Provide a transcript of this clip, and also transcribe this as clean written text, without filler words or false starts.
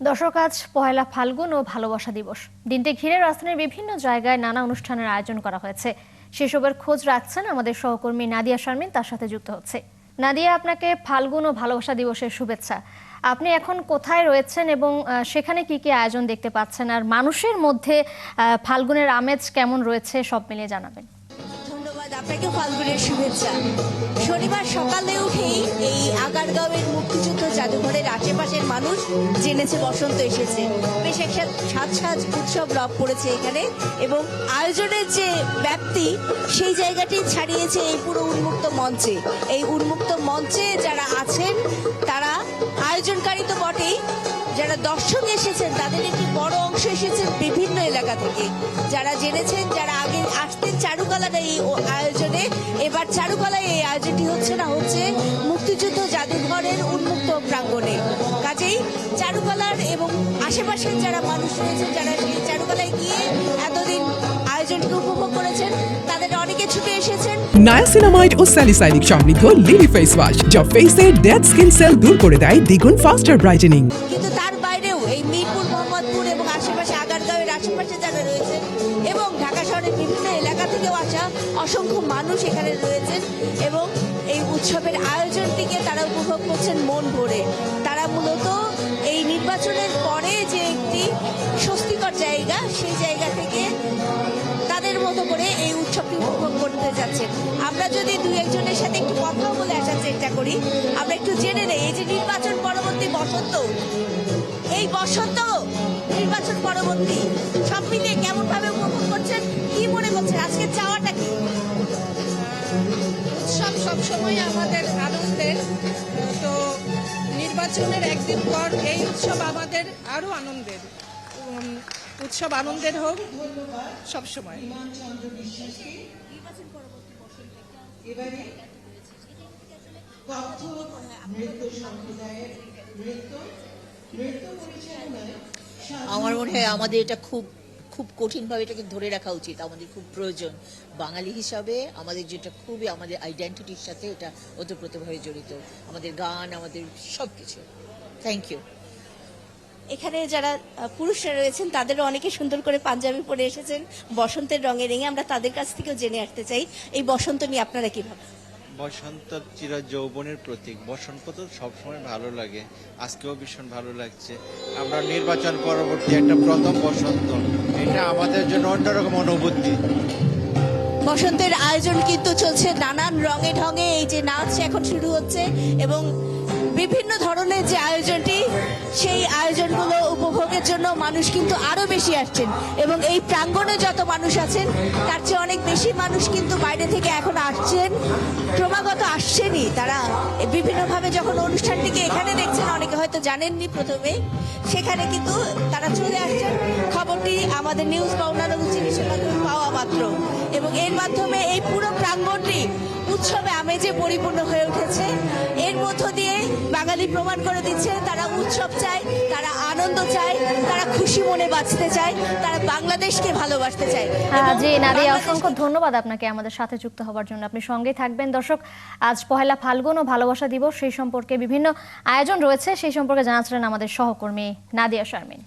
দর্শক, আজ পহেলা ফাল্গুন ও ভালোবাসা দিবস। দিনটি ঘিরে রাজধানীর বিভিন্ন জায়গায় নানা অনুষ্ঠানের আয়োজন করা হয়েছে। সেসবের খোঁজ রাখছেন আমাদের সহকর্মী নাদিয়া শারমিন, তার সাথে যুক্ত হচ্ছে। নাদিয়া, আপনাকে ফাল্গুন ও ভালোবাসা দিবসের শুভেচ্ছা। আপনি এখন কোথায় রয়েছেন এবং সেখানে কি কি আয়োজন দেখতে পাচ্ছেন, আর মানুষের মধ্যে ফাল্গুনের আমেজ কেমন রয়েছে, সব মিলিয়ে জানাবেন। আপনাকে ফাল্গুনের শুভেচ্ছা। শনিবার সকালে উঠেই এই আগারগাঁওয়ের মুক্তিযুদ্ধ জাদুঘরের আশেপাশের মানুষ জেনেছে বসন্ত এসেছে। বেশ একটা সাজ উৎসব রব পড়েছে এখানে, এবং আয়োজনের যে ব্যাপ্তি সেই জায়গাটি ছাড়িয়েছে এই পুরো উন্মুক্ত মঞ্চে। এই উন্মুক্ত মঞ্চে যারা আছেন তারা আয়োজনকারী তো বটেই, যারা দর্শক এসেছেন তাদের একটি বড় অংশ এসেছেন বিভিন্ন এলাকা থেকে। যারা জেনেছেন, যারা আগে আসতেন চারুকলার এই আয়োজনে, এবার চারুকলায় এই আয়োজনটি হচ্ছে মুক্তিযুদ্ধ জাদুঘরের উন্মুক্ত প্রাঙ্গণে। কাজেই চারুকলার এবং আশেপাশের যারা মানুষ রয়েছেন, যারা সেই চারুকলায় গিয়ে এতদিন আয়োজনকে উপভোগ করেছেন, তাদের অনেকে ছুটে এসেছেন। নায়াসিনামাইড ও স্যালিসাইলিক সমৃদ্ধ লিলি ফেস ওয়াশ, যা ফেসের ডেড স্কিন সেল দূর করে দেয় দ্বিগুণ ফাস্টার ব্রাইটেনিং। কিন্তু তার বাইরেও এই মিরপুর, মোহাম্মদপুর এবং আশেপাশে আগারগাঁওয়ের আশেপাশে যারা রয়েছেন এবং ঢাকা শহরের বিভিন্ন এলাকা থেকেও আসা অসংখ্য মানুষ এখানে রয়েছেন, এবং এই উৎসবের আয়োজনটিকে তারা উপভোগ করছেন মন ভরে। তারা মূলত এই নির্বাচনের পরে যে একটি স্বস্তিকর জায়গা, সেই জায়গা থেকে তাদের মতো করে এই উৎসবটি উপভোগ করতে যাচ্ছেন। আমরা যদি দুই একজনের সাথে একটু কথা বলে আসার চেষ্টা করি, আমরা একটু জেনে নেই এই যে নির্বাচন পরবর্তী বসন্ত, এই বসন্ত নির্বাচন পরবর্তী সব মিলিয়ে কেমন ভাবে উপভোগ করছেন, কি মনে করছেন, আজকে চাওয়াটা কি? উৎসব সবসময় আমাদের আনন্দের, তো নির্বাচনের একদিন পর এই উৎসব আমাদের আরো আনন্দের। উৎসব আনন্দের হোক সবসময়। আমার মনে হয় আমাদের এটা খুব খুব কঠিনভাবে এটাকে ধরে রাখা উচিত, আমাদের খুব প্রয়োজন। বাঙালি হিসাবে আমাদের যেটা খুবই আমাদের আইডেন্টিটির সাথে এটা ওতপ্রোতভাবে জড়িত, আমাদের গান, আমাদের সব কিছু। Thank you. এখানে যারা পুরুষরা রয়েছেন তাদেরও অনেকে সুন্দর করে পাঞ্জাবি পরে এসেছেন বসন্তের রঙে রেঙে। আমরা তাদের কাছ থেকেও জেনে আসতে চাই এই বসন্ত নিয়ে আপনারা কি ভাবেন। বসন্ত চির যৌবনের প্রতীক। বসন্ত তো সবসময় ভালো লাগে, আজকেও ভীষণ ভালো লাগছে। আমরা নির্বাচন পরবর্তী একটা প্রথম বসন্ত, এটা আমাদের জন্য অন্যরকম অনুভূতি। বসন্তের আয়োজন কিন্তু চলছে নানান রঙে ঢঙে। এই যে নাচ এখন শুরু হচ্ছে, এবং বিভিন্ন ধরনের যে আয়োজনটি, সেই আয়োজনগুলো উপভোগের জন্য মানুষ কিন্তু আরো বেশি আসছেন, এবং এই প্রাঙ্গণে যত মানুষ আছেন তার চেয়ে অনেক বেশি মানুষ কিন্তু বাইরে থেকে এখন আসছেন, ক্রমাগত আসছেনই। তারা বিভিন্নভাবে যখন অনুষ্ঠানটিকে এখানে দেখছেন, অনেকে হয়তো জানেননি প্রথমে, সেখানে কিন্তু তারা চলে আসছেন খবরটি আমাদের নিউজ বা অন্যান্য জিনিসের মাধ্যমে পাওয়া মাত্র, এবং এর মাধ্যমে এই পুরো প্রাঙ্গণটি উৎসবে আমেজে পরিপূর্ণ হয়ে উঠেছে। এর মধ্য দিয়ে বাঙালি প্রমাণ করে দিচ্ছে তারা উৎসব চায়, তারা আনন্দ চায়, তারা খুশি মনে বাঁচতে চায়, তারা বাংলাদেশকে ভালোবাসতে চায়। জি নাদিয়া, অসংখ্য ধন্যবাদ আপনাকে আমাদের সাথে যুক্ত হওয়ার জন্য। আপনি সঙ্গেই থাকবেন। দর্শক, আজ পহেলা ফাল্গুন ও ভালোবাসা দিবস, সেই সম্পর্কে বিভিন্ন আয়োজন রয়েছে, সেই সম্পর্কে জানাচ্ছিলেন আমাদের সহকর্মী নাদিয়া শারমিন।